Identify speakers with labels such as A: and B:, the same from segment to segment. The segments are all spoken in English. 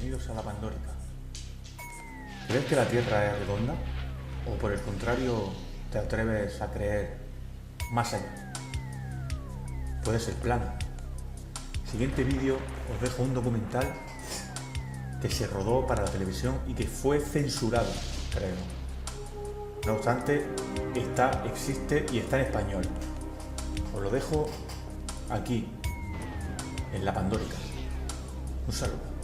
A: Bienvenidos a la Pandórica. ¿Crees que la Tierra es redonda? ¿O por el contrario te atreves a creer más allá? Puede ser plana. Siguiente vídeo os dejo un documental que se rodó para la televisión y que fue censurado, creo. No obstante, existe y está en español. Os lo dejo aquí, en la Pandórica. Un saludo.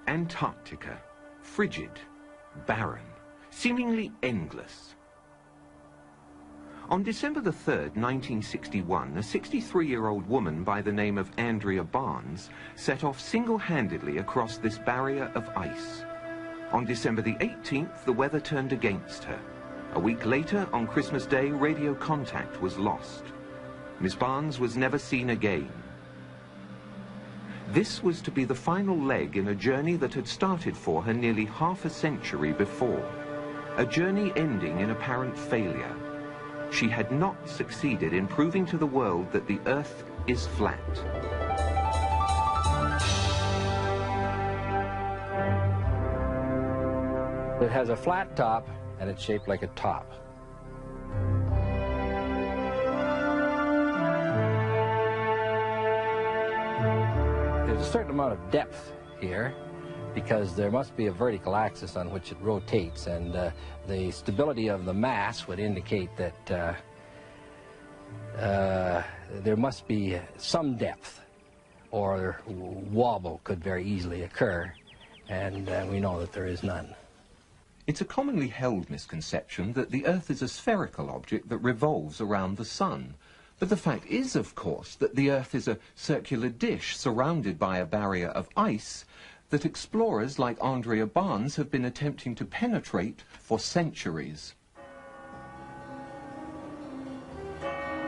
B: Antarctica, frigid, barren, seemingly endless. On December the 3rd, 1961, a 63-year-old woman by the name of Andrea Barnes set off single-handedly across this barrier of ice. On December the 18th, the weather turned against her. A week later, on Christmas Day, radio contact was lost. Miss Barnes was never seen again. This was to be the final leg in a journey that had started for her nearly half a century before. A journey ending in apparent failure. She had not succeeded in proving to the world that the Earth is flat.
C: It has a flat top and it's shaped like a top. There's a certain amount of depth here because there must be a vertical axis on which it rotates, and the stability of the mass would indicate that there must be some depth, or wobble could very easily occur, and we know that there is none.
B: It's a commonly held misconception that the Earth is a spherical object that revolves around the Sun. But the fact is, of course, that the Earth is a circular dish surrounded by a barrier of ice that explorers like Andrea Barnes have been attempting to penetrate for centuries.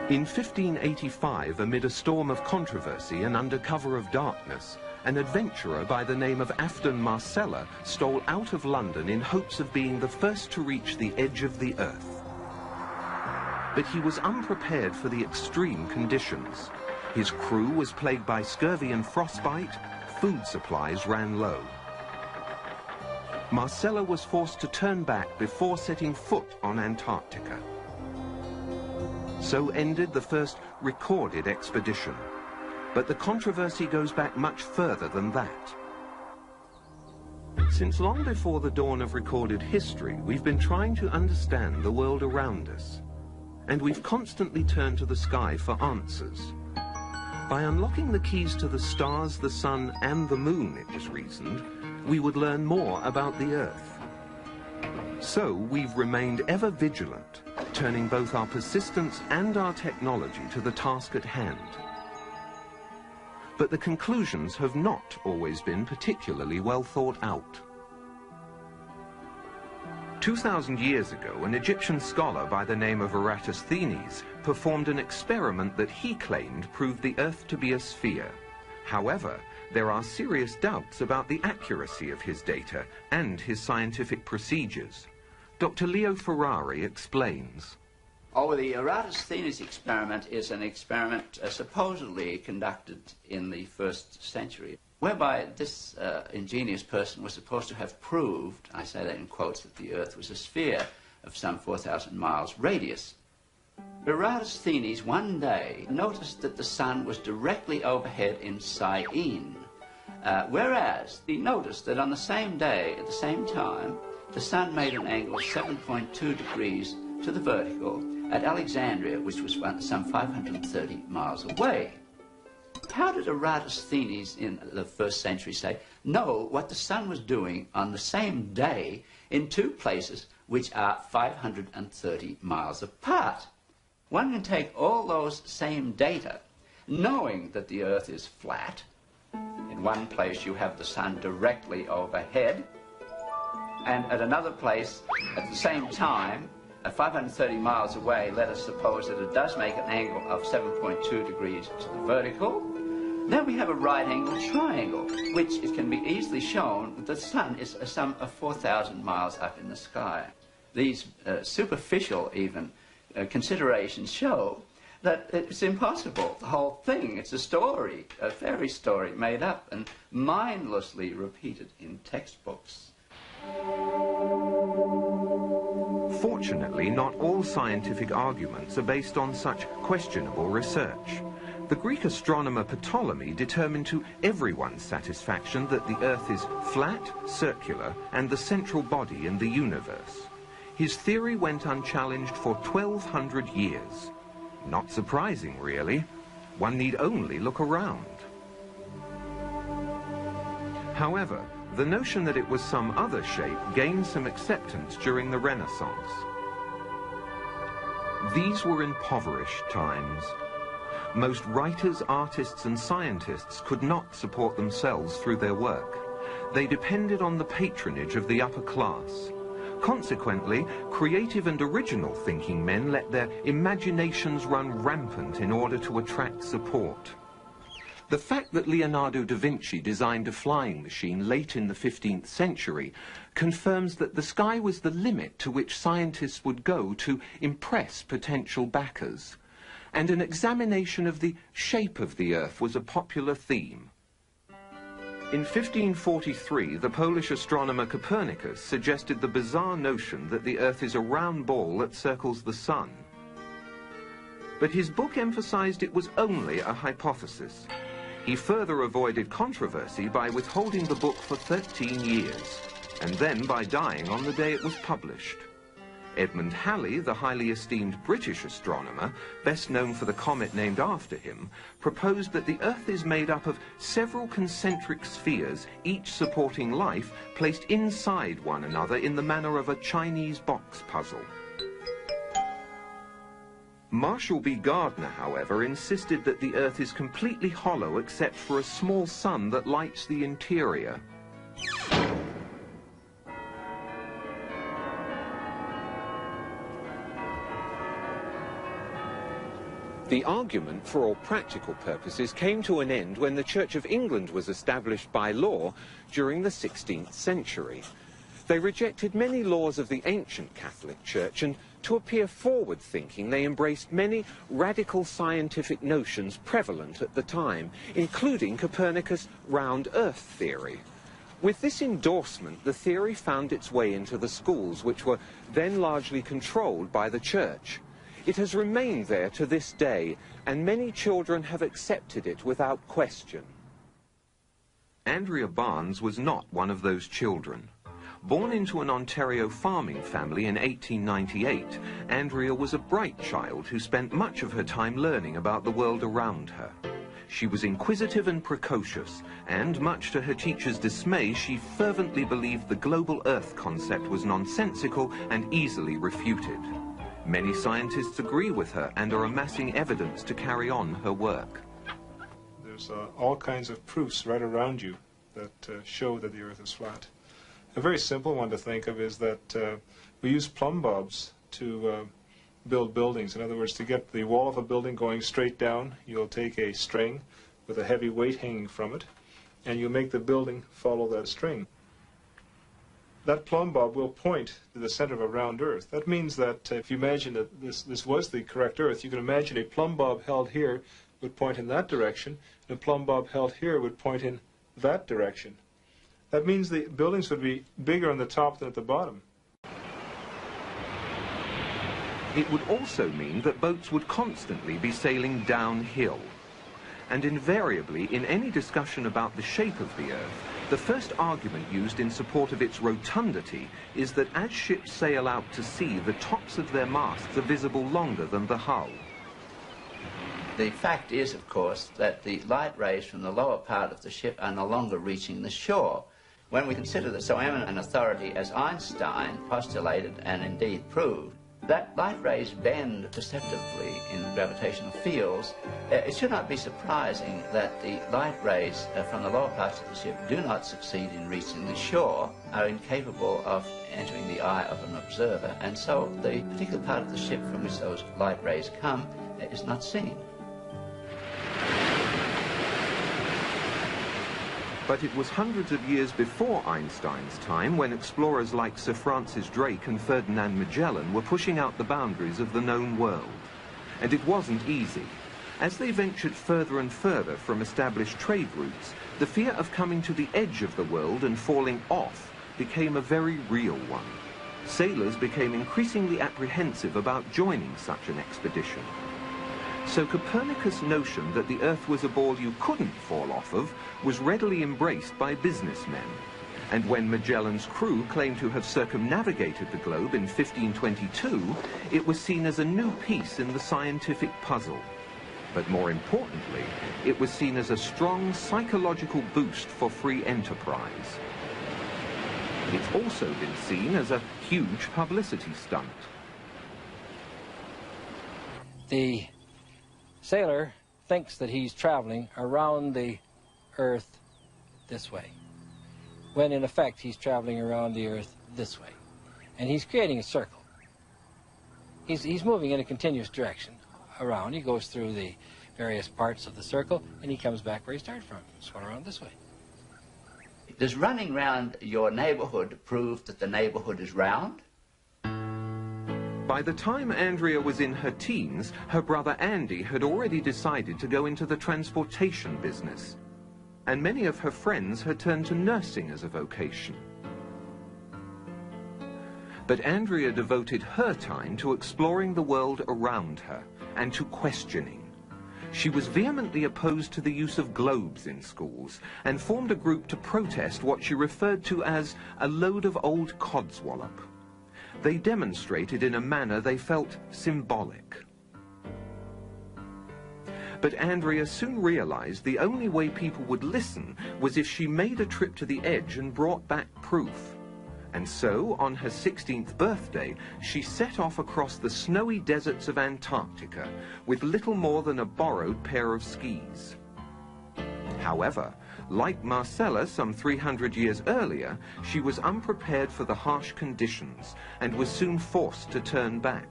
B: In 1585, amid a storm of controversy and under cover of darkness, an adventurer by the name of Afton Marcella stole out of London in hopes of being the first to reach the edge of the Earth. But he was unprepared for the extreme conditions. His crew was plagued by scurvy and frostbite. Food supplies ran low. Marcella was forced to turn back before setting foot on Antarctica. So ended the first recorded expedition. But the controversy goes back much further than that. Since long before the dawn of recorded history, we've been trying to understand the world around us. And we've constantly turned to the sky for answers. By unlocking the keys to the stars, the sun, and the moon, it was reasoned, we would learn more about the Earth. So we've remained ever vigilant, turning both our persistence and our technology to the task at hand. But the conclusions have not always been particularly well thought out. 2,000 years ago, an Egyptian scholar by the name of Eratosthenes performed an experiment that he claimed proved the Earth to be a sphere. However, there are serious doubts about the accuracy of his data and his scientific procedures. Dr. Leo Ferrari explains.
D: Oh, the Eratosthenes experiment is an experiment supposedly conducted in the 1st century, whereby this ingenious person was supposed to have proved, I say that in quotes, that the Earth was a sphere of some 4,000 miles radius. Eratosthenes one day noticed that the sun was directly overhead in Syene, whereas he noticed that on the same day, at the same time, the sun made an angle of 7.2 degrees to the vertical at Alexandria, which was some 530 miles away. How did Eratosthenes in the 1st century know what the sun was doing on the same day in two places which are 530 miles apart? One can take all those same data, knowing that the Earth is flat. In one place you have the sun directly overhead, and at another place, at the same time, at 530 miles away, let us suppose that it does make an angle of 7.2 degrees to the vertical. Then we have a right-angled triangle, which it can be easily shown that the sun is some 4,000 miles up in the sky. These superficial, even, considerations show that it's impossible. The whole thing, it's a story, a fairy story made up and mindlessly repeated in textbooks.
B: Fortunately, not all scientific arguments are based on such questionable research. The Greek astronomer Ptolemy determined to everyone's satisfaction that the Earth is flat, circular, and the central body in the universe. His theory went unchallenged for 1,200 years. Not surprising, really. One need only look around. However, the notion that it was some other shape gained some acceptance during the Renaissance. These were impoverished times. Most writers, artists, and scientists could not support themselves through their work. They depended on the patronage of the upper class. Consequently, creative and original thinking men let their imaginations run rampant in order to attract support. The fact that Leonardo da Vinci designed a flying machine late in the 15th century confirms that the sky was the limit to which scientists would go to impress potential backers. And an examination of the shape of the Earth was a popular theme. In 1543, the Polish astronomer Copernicus suggested the bizarre notion that the Earth is a round ball that circles the sun. But his book emphasized it was only a hypothesis. He further avoided controversy by withholding the book for 13 years, and then by dying on the day it was published. Edmund Halley, the highly esteemed British astronomer, best known for the comet named after him, proposed that the Earth is made up of several concentric spheres, each supporting life, placed inside one another in the manner of a Chinese box puzzle. Marshall B. Gardner, however, insisted that the Earth is completely hollow except for a small sun that lights the interior. The argument, for all practical purposes, came to an end when the Church of England was established by law during the 16th century. They rejected many laws of the ancient Catholic Church, and to appear forward-thinking, they embraced many radical scientific notions prevalent at the time, including Copernicus' round Earth theory. With this endorsement, the theory found its way into the schools, which were then largely controlled by the Church. It has remained there to this day, and many children have accepted it without question. Andrea Barnes was not one of those children. Born into an Ontario farming family in 1898, Andrea was a bright child who spent much of her time learning about the world around her. She was inquisitive and precocious, and much to her teacher's dismay, she fervently believed the global Earth concept was nonsensical and easily refuted. Many scientists agree with her and are amassing evidence to carry on her work.
E: There's all kinds of proofs right around you that show that the Earth is flat. A very simple one to think of is that we use plumb bobs to build buildings. In other words, to get the wall of a building going straight down, you'll take a string with a heavy weight hanging from it, and you'll make the building follow that string. That plumb bob will point to the center of a round Earth. That means that if you imagine that this was the correct Earth, you can imagine a plumb bob held here would point in that direction, and a plumb bob held here would point in that direction. That means the buildings would be bigger on the top than at the bottom.
B: It would also mean that boats would constantly be sailing downhill. And invariably, in any discussion about the shape of the Earth, the first argument used in support of its rotundity is that as ships sail out to sea, the tops of their masts are visible longer than the hull.
D: The fact is, of course, that the light rays from the lower part of the ship are no longer reaching the shore. When we consider that so eminent an authority as Einstein postulated and indeed proved, that light rays bend perceptibly in gravitational fields, it should not be surprising that the light rays from the lower parts of the ship do not succeed in reaching the shore, are incapable of entering the eye of an observer, and so the particular part of the ship from which those light rays come is not seen.
B: But it was hundreds of years before Einstein's time when explorers like Sir Francis Drake and Ferdinand Magellan were pushing out the boundaries of the known world. and it wasn't easy. As they ventured further and further from established trade routes, the fear of coming to the edge of the world and falling off became a very real one. Sailors became increasingly apprehensive about joining such an expedition. So Copernicus' notion that the Earth was a ball you couldn't fall off of was readily embraced by businessmen. And when Magellan's crew claimed to have circumnavigated the globe in 1522, it was seen as a new piece in the scientific puzzle. But more importantly, it was seen as a strong psychological boost for free enterprise. It's also been seen as a huge publicity stunt.
C: The sailor thinks that he's traveling around the Earth this way, when in effect he's traveling around the Earth this way. And he's creating a circle. He's moving in a continuous direction around. He goes through the various parts of the circle, and he comes back where he started from. He's going around this way.
D: Does running round your neighborhood prove that the neighborhood is round?
B: By the time Andrea was in her teens, her brother Andy had already decided to go into the transportation business. And many of her friends had turned to nursing as a vocation. But Andrea devoted her time to exploring the world around her and to questioning. She was vehemently opposed to the use of globes in schools and formed a group to protest what she referred to as a load of old codswallop. They demonstrated in a manner they felt symbolic. But Andrea soon realized the only way people would listen was if she made a trip to the edge and brought back proof. And so, on her 16th birthday, she set off across the snowy deserts of Antarctica with little more than a borrowed pair of skis. However, like Marcella some 300 years earlier, she was unprepared for the harsh conditions and was soon forced to turn back.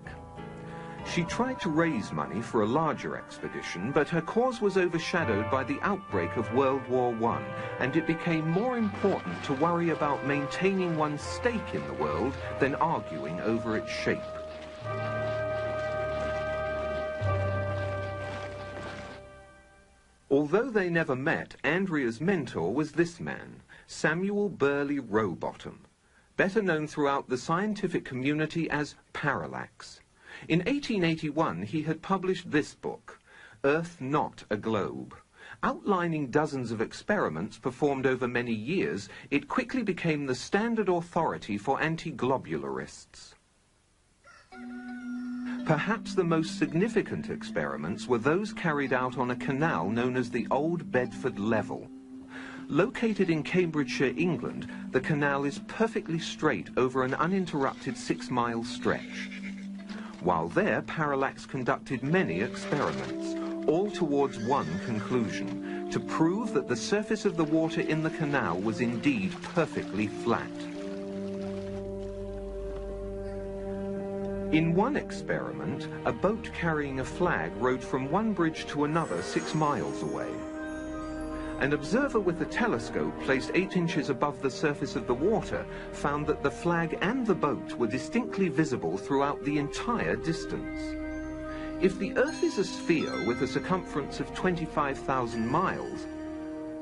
B: She tried to raise money for a larger expedition, but her cause was overshadowed by the outbreak of World War I, and it became more important to worry about maintaining one's stake in the world than arguing over its shape. Although they never met, Andrea's mentor was this man, Samuel Burley Rowbottom, better known throughout the scientific community as Parallax. In 1881, he had published this book, Earth Not a Globe. Outlining dozens of experiments performed over many years, it quickly became the standard authority for anti-globularists. Perhaps the most significant experiments were those carried out on a canal known as the Old Bedford Level. Located in Cambridgeshire, England, the canal is perfectly straight over an uninterrupted 6-mile stretch. While there, Parallax conducted many experiments, all towards one conclusion, to prove that the surface of the water in the canal was indeed perfectly flat. In one experiment, a boat carrying a flag rowed from one bridge to another 6 miles away. An observer with a telescope placed 8 inches above the surface of the water found that the flag and the boat were distinctly visible throughout the entire distance. If the Earth is a sphere with a circumference of 25,000 miles,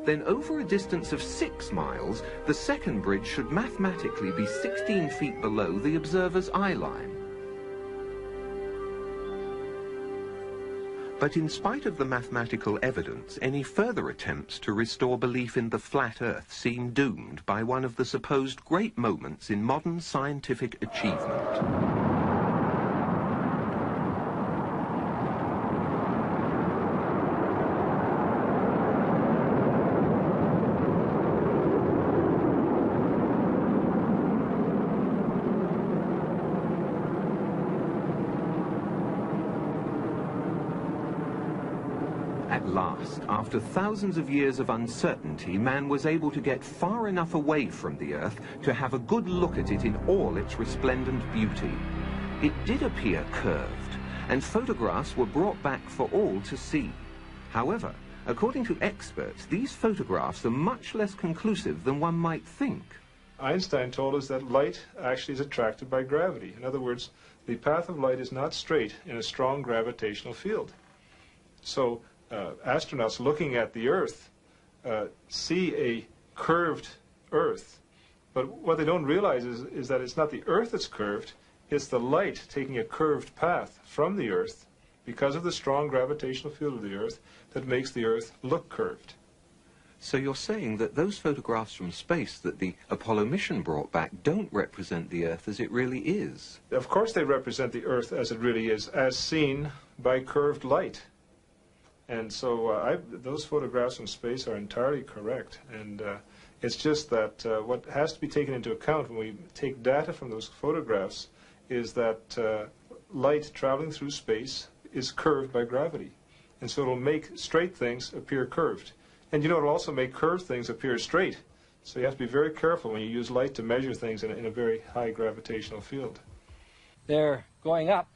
B: then over a distance of 6 miles, the second bridge should mathematically be 16 feet below the observer's eye line. But in spite of the mathematical evidence, any further attempts to restore belief in the flat Earth seem doomed by one of the supposed great moments in modern scientific achievement. At last, after thousands of years of uncertainty, man was able to get far enough away from the Earth to have a good look at it in all its resplendent beauty. It did appear curved, and photographs were brought back for all to see. However, according to experts, these photographs are much less conclusive than one might think.
E: Einstein told us that light actually is attracted by gravity. In other words, the path of light is not straight in a strong gravitational field. So astronauts looking at the Earth see a curved Earth, but what they don't realize is that it's not the Earth that's curved, it's the light taking a curved path from the Earth because of the strong gravitational field of the Earth that makes the Earth look curved.
B: So you're saying that those photographs from space that the Apollo mission brought back don't represent the Earth as it really is?
E: Of course they represent the Earth as it really is, as seen by curved light. And so those photographs from space are entirely correct. And it's just that what has to be taken into account when we take data from those photographs is that light traveling through space is curved by gravity. And so it'll make straight things appear curved. And you know, it'll also make curved things appear straight. So you have to be very careful when you use light to measure things in a very high gravitational field.
C: They're going up,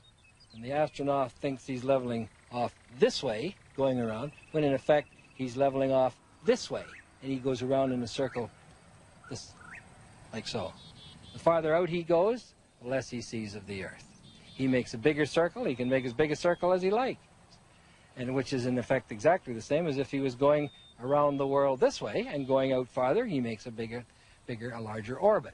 C: and the astronaut thinks he's leveling off this way, going around, when in effect he's leveling off this way, and he goes around in a circle, this, like so. The farther out he goes, the less he sees of the Earth. He makes a bigger circle, he can make as big a circle as he likes, and which is in effect exactly the same as if he was going around the world this way, and going out farther, he makes a larger orbit.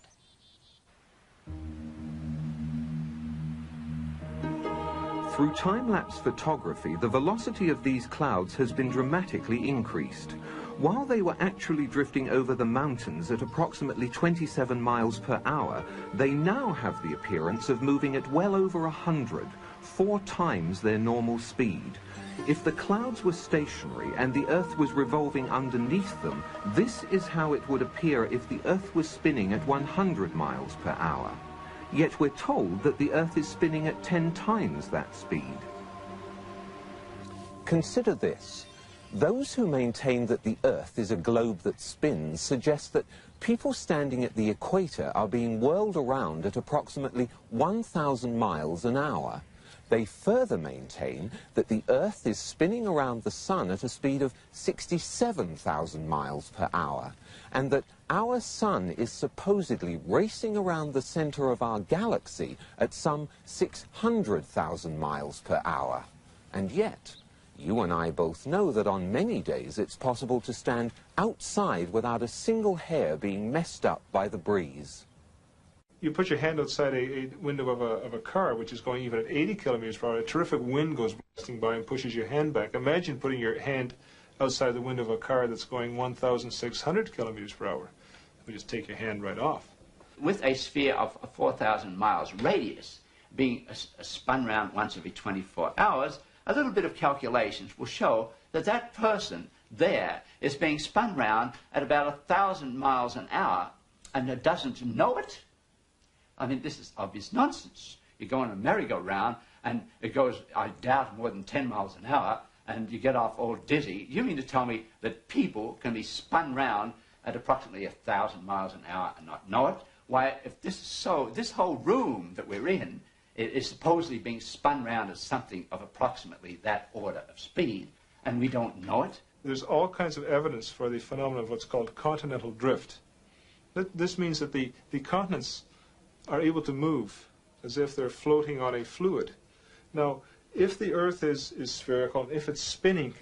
B: Through time-lapse photography, the velocity of these clouds has been dramatically increased. While they were actually drifting over the mountains at approximately 27 miles per hour, they now have the appearance of moving at well over 100, 4 times their normal speed. If the clouds were stationary and the Earth was revolving underneath them, this is how it would appear if the Earth was spinning at 100 miles per hour. Yet we're told that the Earth is spinning at 10 times that speed. Consider this. Those who maintain that the Earth is a globe that spins suggest that people standing at the equator are being whirled around at approximately 1,000 miles an hour. They further maintain that the Earth is spinning around the Sun at a speed of 67,000 miles per hour, and that our Sun is supposedly racing around the center of our galaxy at some 600,000 miles per hour. And yet, you and I both know that on many days it's possible to stand outside without a single hair being messed up by the breeze.
E: You put your hand outside a window of a car which is going even at 80 kilometers per hour, a terrific wind goes blasting by and pushes your hand back. Imagine putting your hand outside the window of a car that's going 1,600 kilometers per hour. You just take your hand right off.
D: With a sphere of 4,000 miles radius being spun round once every 24 hours, a little bit of calculations will show that that person there is being spun round at about 1,000 miles an hour and doesn't know it. I mean, this is obvious nonsense. You go on a merry-go-round and it goes, I doubt, more than 10 miles an hour, and you get off all dizzy. You mean to tell me that people can be spun round at approximately 1,000 miles an hour and not know it? Why, if this is so, this whole room that we're in is supposedly being spun round at something of approximately that order of speed, and we don't know it?
E: There's all kinds of evidence for the phenomenon of what's called continental drift. This means that the continents are able to move as if they're floating on a fluid. Now, if the Earth is spherical, if it's spinning,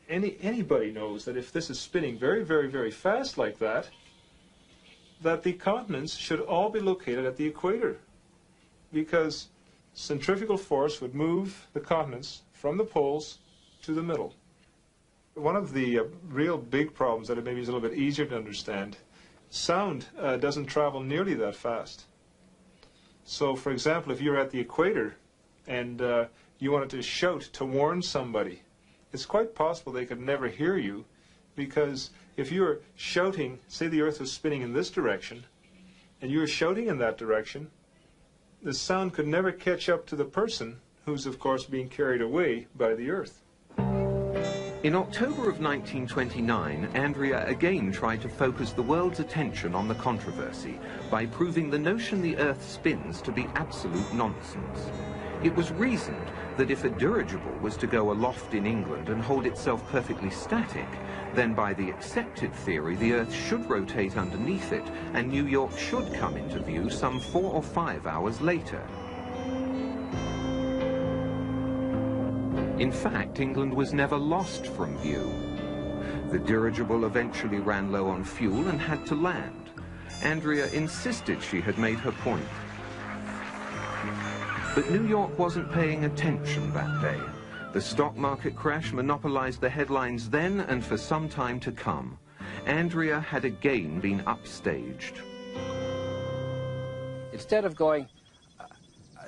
E: anybody knows that if this is spinning very, very, very fast like that, that the continents should all be located at the equator, because centrifugal force would move the continents from the poles to the middle. One of the real big problems that maybe is a little bit easier to understand, sound doesn't travel nearly that fast. So, for example, if you're at the equator and you wanted to shout to warn somebody, it's quite possible they could never hear you, because if you were shouting, say the Earth was spinning in this direction, and you were shouting in that direction, the sound could never catch up to the person who's, of course, being carried away by the Earth.
B: In October of 1929, Andrea again tried to focus the world's attention on the controversy by proving the notion the Earth spins to be absolute nonsense. It was reasoned that if a dirigible was to go aloft in England and hold itself perfectly static, then by the accepted theory the Earth should rotate underneath it and New York should come into view some 4 or 5 hours later. In fact, England was never lost from view. The dirigible eventually ran low on fuel and had to land. Andrea insisted she had made her point. But New York wasn't paying attention that day. The stock market crash monopolized the headlines then and for some time to come. Andrea had again been upstaged.
C: Instead of going,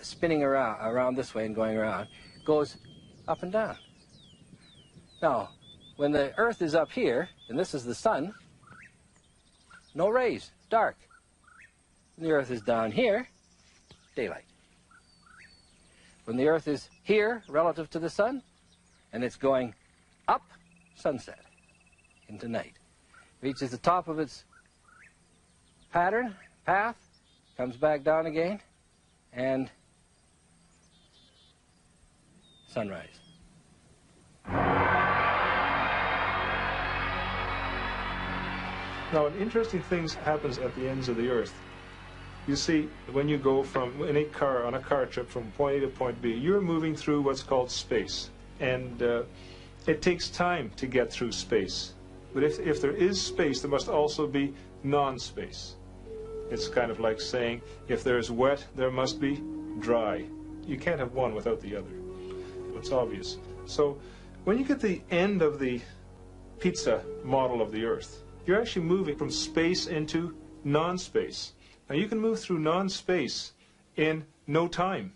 C: spinning around this way and going around, it goes up and down. Now, when the Earth is up here, and this is the sun, no rays, dark. When the Earth is down here, daylight. When the Earth is here relative to the sun, and it's going up, sunset, into night. Reaches the top of its path, comes back down again, and sunrise.
E: Now, an interesting thing happens at the ends of the Earth. You see, when you go from on a car trip from point A to point B, you're moving through what's called space. And it takes time to get through space. But if there is space, there must also be non-space. It's kind of like saying, if there's wet, there must be dry. You can't have one without the other. It's obvious. So when you get the end of the pizza model of the Earth, you're actually moving from space into non-space. Now, you can move through non-space in no time.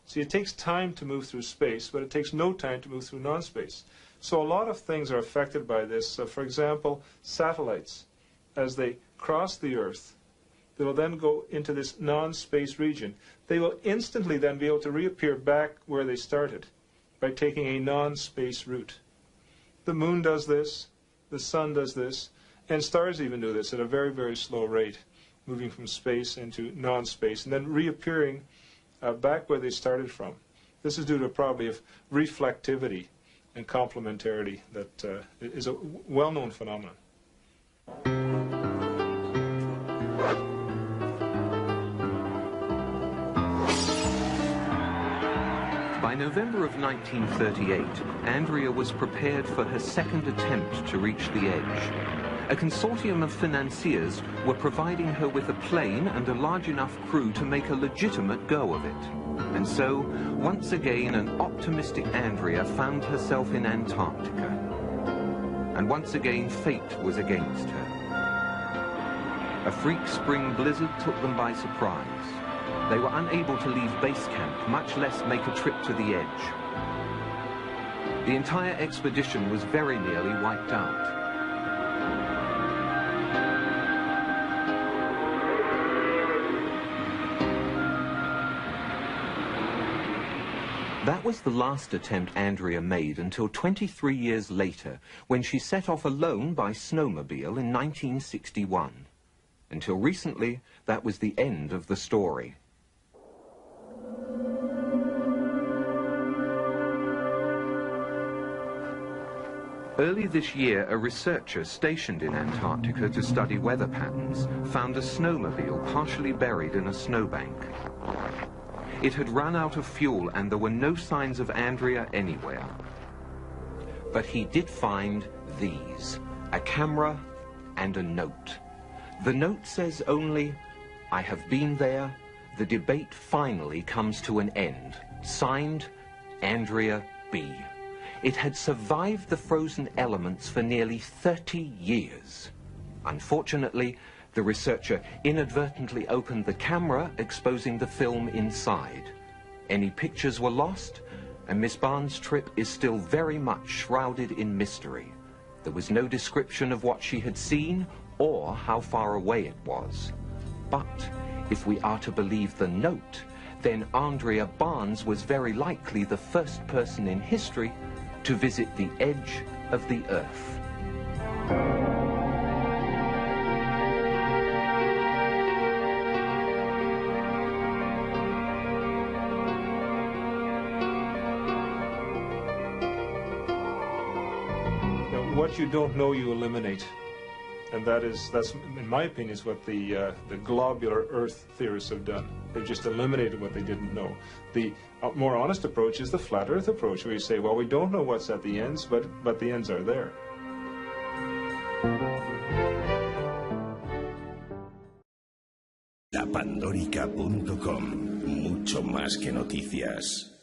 E: See, it takes time to move through space, but it takes no time to move through non-space. So a lot of things are affected by this. For example, satellites, as they cross the Earth, they will then go into this non-space region. They will instantly then be able to reappear back where they started by taking a non-space route. The moon does this, the sun does this, and stars even do this at a very, very slow rate, moving from space into non-space, and then reappearing back where they started from. This is due to a property of reflectivity and complementarity that is a well-known phenomenon.
B: By November of 1938, Andrea was prepared for her second attempt to reach the edge. A consortium of financiers were providing her with a plane and a large enough crew to make a legitimate go of it. And so, once again, an optimistic Andrea found herself in Antarctica. And once again, fate was against her. A freak spring blizzard took them by surprise. They were unable to leave base camp, much less make a trip to the edge. The entire expedition was very nearly wiped out. That was the last attempt Andrea made until 23 years later, when she set off alone by snowmobile in 1961. Until recently, that was the end of the story. Early this year, a researcher stationed in Antarctica to study weather patterns found a snowmobile partially buried in a snowbank. It had run out of fuel and there were no signs of Andrea anywhere. But he did find these, a camera and a note. The note says only, "I have been there. The debate finally comes to an end. Signed, Andrea B." It had survived the frozen elements for nearly 30 years. Unfortunately, the researcher inadvertently opened the camera, exposing the film inside. Any pictures were lost, and Miss Barnes' trip is still very much shrouded in mystery. There was no description of what she had seen or how far away it was. But if we are to believe the note, then Andrea Barnes was very likely the first person in history to visit the edge of the Earth.
E: what you don't know, you eliminate. And that's, in my opinion, is what the globular Earth theorists have done. They've just eliminated what they didn't know. The more honest approach is the flat Earth approach, where you say, well, we don't know what's at the ends, but the ends are there.
F: Lapandorica.com. Mucho más que noticias.